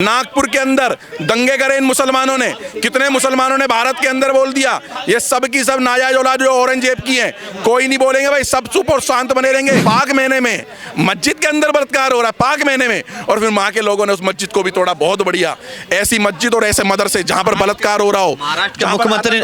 नागपुर के अंदर दंगे करे इन मुसलमानों ने। कितने मुसलमानों ने भारत के अंदर बोल दिया ये सब की सब नाजायज औलाद जो औरंगजेब की है। कोई नहीं बोलेंगे भाई, सब चुप और शांत बने रहेंगे। पाक महीने में मस्जिद के अंदर बलात्कार हो रहा है, पाक महीने में, और फिर माँ के लोगों ने उस मस्जिद को भी तोड़ा। बहुत बढ़िया। ऐसी मस्जिद और ऐसे मदरसे जहाँ पर बलात्कार हो रहा हो। महाराष्ट्र के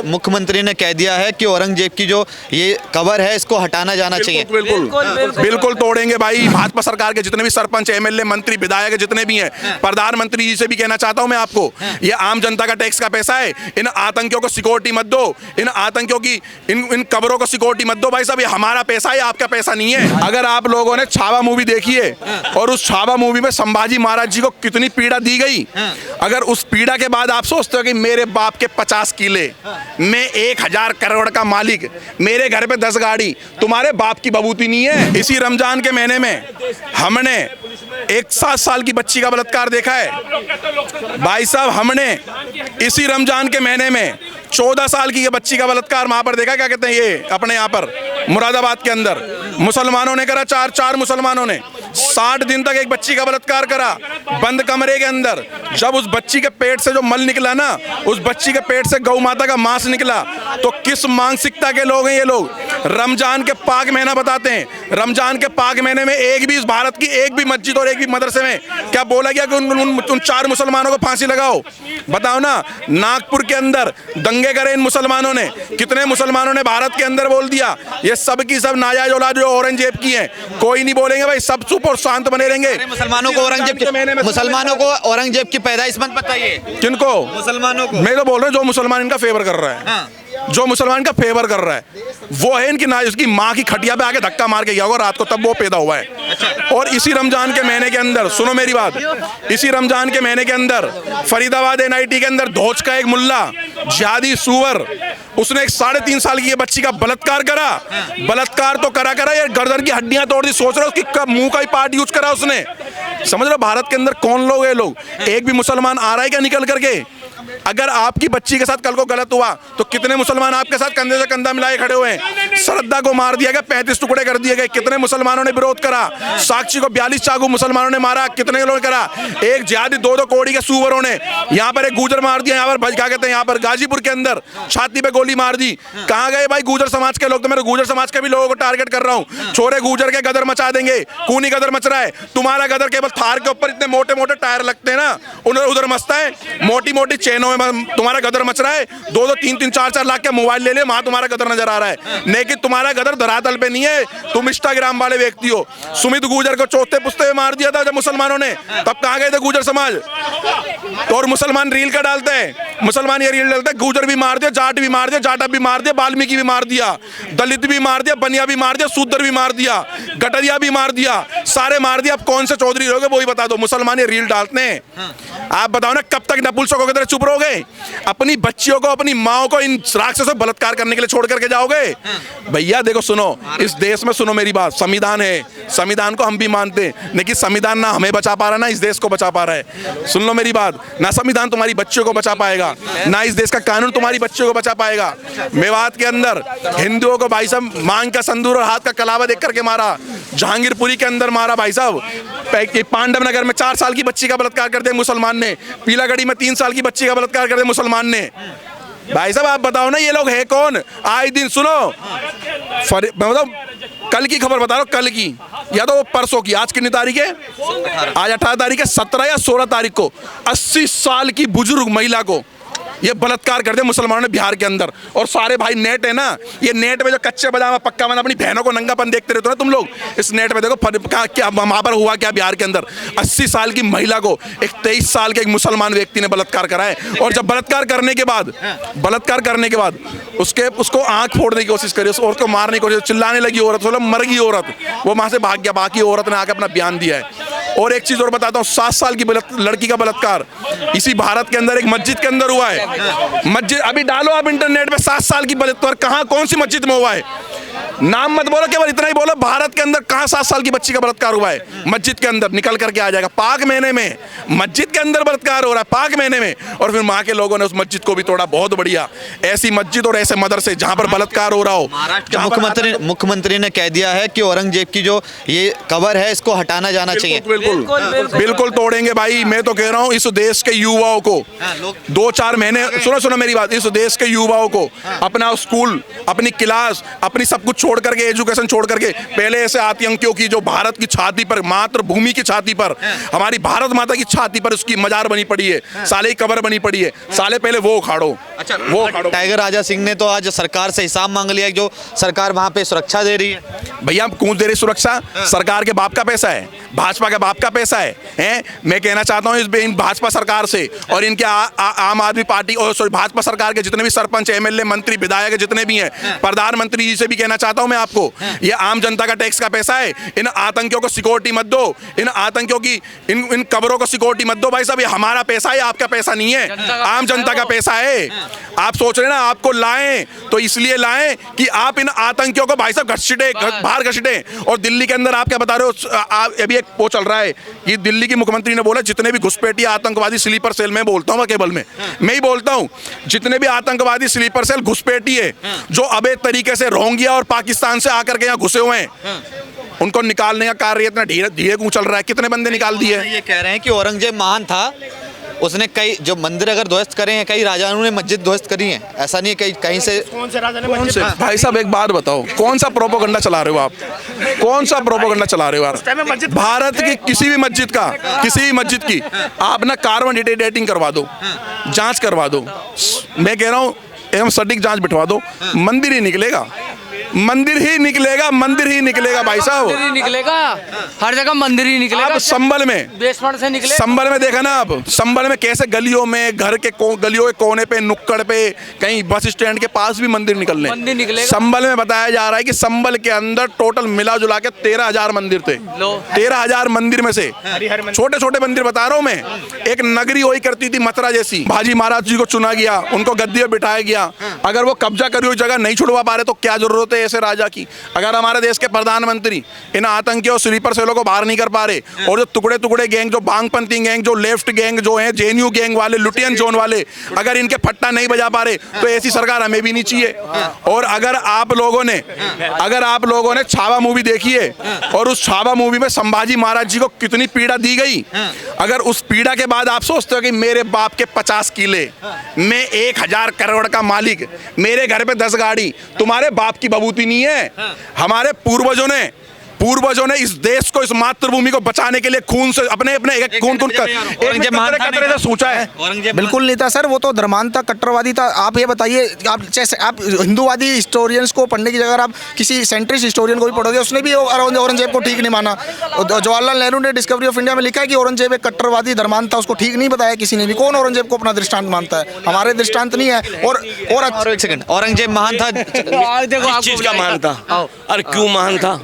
मुख्यमंत्री ने कह दिया है कि औरंगजेब की जो ये कबर है इसको हटाना जाना चाहिए। बिल्कुल तोड़ेंगे भाई। भाजपा सरकार के जितने भी सरपंच, एमएलए, मंत्री, विधायक जितने भी हैं, प्रधानमंत्री जी से भी कहना चाहता हूं मैं आपको, ये आम जनता का टैक्स का पैसा है। इन आतंकियों को सिक्योरिटी मत दो, इन आतंकियों की इन कब्रों को सिक्योरिटी मत दो भाई साहब। ये हमारा पैसा है, आपका पैसा नहीं है। अगर आप लोगों ने छावा मूवी देखी है और उस छावा मूवी में संभाजी महाराज जी को कितनी पीड़ा दी गई, अगर उस पीड़ा के बाद आप सोचते हो कि मेरे बाप के 50 किले, मैं 1000 करोड़ का मालिक, मेरे घर पे 10 गाड़ी, तुम्हारे बाप की बबूती नहीं है। इसी रमजान के महीने में हमने एक 7 साल की बच्ची का बलात्कार देखा है भाई साहब। हमने इसी रमजान के महीने में 14 साल की बच्ची का बलात्कार वहां पर देखा। क्या कहते हैं ये अपने यहाँ पर मुरादाबाद के अंदर मुसलमानों ने करा। चार मुसलमानों ने 60 दिन तक एक बच्ची का बलात्कार करा बंद कमरे के अंदर। जब उस बच्ची के पेट से जो मल निकला ना, उस बच्ची के पेट से गौ माता का मांस निकला, तो किस मानसिकता के लोग हैं ये लोग। रमजान के पाक महीना बताते हैं, रमजान के पाक महीने में एक भी इस भारत की एक भी मस्जिद और एक भी मदरसे में क्या बोला गया कि उन 4 मुसलमानों को फांसी लगाओ? बताओ ना। नागपुर के अंदर दंगे करे इन मुसलमानों ने। कितने मुसलमानों ने भारत के अंदर बोल दिया ये सब की सब नाजायज औलाद जो औरंगजेब की है। कोई नहीं बोलेंगे भाई, सब चुप और शांत बने रहेंगे। मुसलमानों को औरंगजेब की पैदाइश मत बताइए। किनको? मुसलमानों को। मैं तो बोल रहा हूँ जो मुसलमान इनका फेवर कर रहा है। हाँ। जो मुसलमान का फेवर कर रहा है वो है इनकी उसकी माँ की खटिया पे आके धक्का मार के गया होगा रात को, तब वो पैदा हुआ है। अच्छा। और इसी रमजान के महीने के अंदर, सुनो मेरी बात, इसी रमजान के महीने के अंदर फरीदाबाद एनआईटी के अंदर धोच का एक मुल्ला, जिहादी सुअर, उसने एक 3.5 साल की बच्ची का बलात्कार करा। बलात्कार तो करा यार, गर्दन की हड्डियां तोड़ दी। सोच रहे हो उसकी मुंह का ही पार्ट यूज करा उसने। समझ रहे हो भारत के अंदर कौन लोग है लोग? एक भी मुसलमान आ रहा है क्या निकल करके? अगर आपकी बच्ची के साथ कल को गलत हुआ तो कितने मुसलमान आपके साथ कंधे से कंधा मिलाए खड़े हुए हैं? श्रद्धा को मार दिया गया, 35 टुकड़े कर दिए गए। कितने मुसलमानों ने विरोध करा? साक्षी को 42 चाकू मुसलमानों ने मारा। कितने लोगों ने करा? एक जिहादी 2-2 कौड़ी के सुअरों ने यहाँ पर एक गुजर मार दिया। यहाँ पर क्या कहते हैं, यहाँ पर गाजीपुर के अंदर छाती पे गोली मार दी। कहाँ गए भाई गुजर समाज के लोग? तो मैं गुजर समाज के भी लोगों को टारगेट कर रहा हूँ। छोरे गुजर के गदर मचा देंगे। कूनी गदर मच रहा है तुम्हारा। गदर केवल थार के ऊपर इतने मोटे मोटे टायर लगते हैं ना, उधर उधर मचता है। मोटी मोटी चेनों में तुम्हारा गदर मच रहा है। 2-2, 3-3, 4-4 लाख के मोबाइल ले ले, वहां तुम्हारा गदर नजर आ रहा है। लेकिन तुम्हारा गदर धरातल पे नहीं है, तुम इंस्टाग्राम वाले व्यक्ति हो। सुमित गुजर को चौथे पुस्ते मार दिया था जब मुसलमानों ने, तब कहां गए थे गुजर समाज? तो और मुसलमान रील का डालते हैं, मुसलमान ये रील डालते हैं, गुजर भी मार दिया, जाट भी मार दिया, जाटव भी मार दिया, वाल्मीकि भी मार दिया, दलित भी मार दिया, बनिया भी मार दिया, शूद्र भी मार दिया, गटरिया भी मार दिया, सारे मार दिया। अब कौन से चौधरी रहोगे वो ही बता दो। मुसलमान ये रील डालते हैं, आप बताओ ना कब तक नपुंसकों की तरह चुप रहोगे? अपनी बच्चियों को, अपनी माओ को इन राक्षसों से बलात्कार करने के लिए छोड़ करके जाओगे? भैया देखो, सुनो, इस देश में सुनो मेरी बात, संविधान है, संविधान को हम भी मानते हैं, लेकिन संविधान ना हमें बचा पा रहा ना इस देश को बचा पा रहा है। सुन लो मेरी बात, ना संविधान तुम्हारी बच्चियों को बचा पाएगा, ना इस देश का कानून तुम्हारी बच्चियों को बचा पाएगा। मेवात के अंदर हिंदुओं को भाई साहब मांग का संदूर और हाथ का कलावा देख करके मारा। जहांगीरपुरी के अंदर मारा भाई साहब। पांडव नगर में 4 साल की बच्ची का बलात्कार कर दिया मुसलमान ने। पीलागढ़ी में 3 साल की बच्ची का बलात्कार कर दिया मुसलमान ने। भाई साहब आप बताओ ना ये लोग है कौन? आए दिन सुनो, मतलब कल की खबर बता रहा हूँ, कल की या तो परसों की। आज कितनी तारीख है? आज 18 तारीख है। 17 या 16 तारीख को 80 साल की बुजुर्ग महिला को ये बलात्कार कर दिया मुसलमानों ने बिहार के अंदर। और सारे भाई नेट है ना, ये नेट में जो कच्चे बादाम पक्का बादाम अपनी बहनों को नंगापन देखते रहते हो ना तुम लोग, इस नेट में देखो क्या वहां पर हुआ क्या बिहार के अंदर। 80 साल की महिला को एक 23 साल के एक मुसलमान व्यक्ति ने बलात्कार करा है। और जब बलात्कार करने के बाद उसको आंख फोड़ने की कोशिश करी, उस औरत को मारने की कोशिश, चिल्लाने लगी औरत, मर गई औरत, वो वहां से भाग गया। बाकी औरत ने आके अपना बयान दिया है। और एक चीज और बताता हूँ, 7 साल की लड़की का बलात्कार इसी भारत के अंदर एक मस्जिद के अंदर हुआ है। मस्जिद अभी डालो आप इंटरनेट पे, 7 साल की बलात्कार कहाँ, कौन सी मस्जिद में हुआ है? नाम मत बोलो, केवल इतना ही बोलो भारत के अंदर कहाँ 7 साल की बच्ची का बलात्कार हुआ है। मस्जिद के अंदर निकल करके आ जाएगा। पाक महीने में मस्जिद के अंदर बलात्कार हो रहा है, पाक महीने में, और फिर माँ के लोगों ने उस मस्जिद को भी तोड़ा। बहुत बढ़िया। ऐसी मस्जिद और ऐसे मदरसे जहाँ पर बलात्कार हो रहा हो। महाराष्ट्र के मुख्यमंत्री ने कह दिया है कि औरंगजेब की जो ये कबर है इसको हटाना जाना चाहिए। बिल्कुल तोड़ेंगे भाई। मैं तो कह रहा हूँ इस देश के युवाओं को 2-4 महीने, सुनो मेरी बात, इस देश के युवाओं को अपना स्कूल, अपनी क्लास, अपनी सब कुछ छोड़ करके, एजुकेशन छोड़ करके, पहले ऐसे आतंकियों की जो भारत की छाती पर, मातृभूमि की छाती पर, हमारी भारत माता की छाती पर उसकी मजार बनी पड़ी है, साले की कब्र बनी पड़ी है, साले पहले वो उखाड़ो। अच्छा, वो टाइगर राजा सिंह ने तो आज सरकार से हिसाब मांग लिया जो सरकार वहां पे सुरक्षा दे रही है। भैया कौन दे रही सुरक्षा? सरकार के बाप का पैसा है, भाजपा के बाप का पैसा है। मैं कहना चाहता हूं इन भाजपा सरकार से और इनके आम आदमी पार्टी और सॉरी भाजपा सरकार के जितने भी सरपंच, एमएलए, मंत्री, विधायक जितने भी हैं, प्रधानमंत्री जी से भी कहना चाहता हूं मैं आपको, ये आम जनता का टैक्स का पैसा है। इन आतंकियों को सिक्योरिटी मत दो, इन आतंकियों की इन कब्रों को सिक्योरिटी मत दो भाई साहब। ये हमारा पैसा है, आपका पैसा नहीं है, आम जनता का पैसा है। आप सोच रहे ना आपको लाएं तो इसलिए लाएं कि आप इन आतंकियों को भाई साहब बाहर घसीटे। और दिल्ली के अंदर आप क्या बता रहे हो? अभी एक वो चल रहा है कि दिल्ली की मुख्यमंत्री ने बोला जितने भी घुसपैठिए आतंकवादी स्लीपर सेल में, बोलता हूँ केबल में, मैं ही बोलता हूँ, जितने भी आतंकवादी स्लीपर सेल घुसपैठिए जो अवैध तरीके से रोहिंग्या और पाकिस्तान से आकर के यहाँ घुसे हुए हैं, उनको निकालने का कार्य इतना धीरे धीरे क्यों चल रहा है? कितने बंदे निकाल दिए? ये कह रहे हैं कि औरंगजेब महान था, उसने कई जो मंदिर अगर ध्वस्त करे हैं, कई राजाओं ने मस्जिद ध्वस्त करी है, ऐसा नहीं है कहीं से। कौन से राजा ने कौन से? भाई साहब एक बात बताओ, कौन सा प्रोपोगंडा चला रहे हो आप? कौन सा प्रोपोगंडा चला रहे हो यार? भारत की किसी भी मस्जिद का, किसी भी मस्जिद की आप ना कार्बन डेटिंग करवा दो, जांच करवा दो, मैं कह रहा हूँ एवं सटीक जांच बिठवा दो, मंदिर ही निकलेगा, मंदिर ही निकलेगा, मंदिर ही निकलेगा भाई साहब, मंदिर ही निकलेगा, हर जगह मंदिर ही निकलेगा। आप संभल में, बेसमेंट से निकले, संभल में देखा ना आप, संभल में कैसे गलियों में, घर के गलियों के कोने पे, नुक्कड़ पे, कहीं बस स्टैंड के पास भी मंदिर निकलेगा। संभल में बताया जा रहा है कि संभल के अंदर टोटल मिला जुला के 13,000 मंदिर थे। 13,000 मंदिर में से छोटे छोटे मंदिर बता रहा हूँ मैं, एक नगरी वही करती थी मथुरा जैसी। बाजी महाराज जी को चुना गया, उनको गद्दी पे बिठाया गया। अगर वो कब्जा करी हुई जगह नहीं छुड़वा पा रहे तो क्या जरूरत है ऐसे राजा की? अगर हमारे देश के प्रधानमंत्री इन आतंकियों स्लीपर सेलों को बाहर नहीं कर पा रहे, और जो टुकड़े टुकड़े गैंग, जो बांगपंथी गैंग, जो लेफ्ट गैंग जो है, जेएनयू गैंग वाले, लुटियन जोन वाले, अगर इनके फट्टा नहीं बजा पा रहे तो ऐसी सरकार हमें भी नहीं चाहिए। और अगर आप लोगों ने छावा मूवी देखी है और उस छावा मूवी में संभाजी महाराज जी को कितनी पीड़ा दी गई, अगर उस पीड़ा के बाद आप सोचते हो कि मेरे बाप के 50 किले, मैं 1,000 करोड़ का मालिक, मेरे घर पे 10 गाड़ी, तुम्हारे बाप की बबूती नहीं है। हमारे पूर्वजों ने इस देश को, इस मातृभूमि को बचाने के लिए खून से अपने एक खून कतरे से सोचा है। बिल्कुल नहीं था सर, वो तो धर्मांध था, कट्टरवादी था। आप ये बताइए, आप हिंदूवादी हिस्टोरियंस को पढ़ने की जगह आप किसी सेंट्रिस्ट हिस्टोरियन को भी पढ़ोगे, उसने भी औरंगजेब को ठीक नहीं माना। जवाहरलाल नेहरू ने डिस्कवरी ऑफ इंडिया में लिखा है कि औरंगजेब एक कट्टरवादी धर्मांध था, उसको ठीक नहीं बताया किसी ने भी। कौन औरंगजेब को अपना दृष्टांत मानता है? हमारे दृष्टांत नहीं है। और एक सेकंड, औरंगजेब महान था, देखो चीज का महान था और क्यों महान था?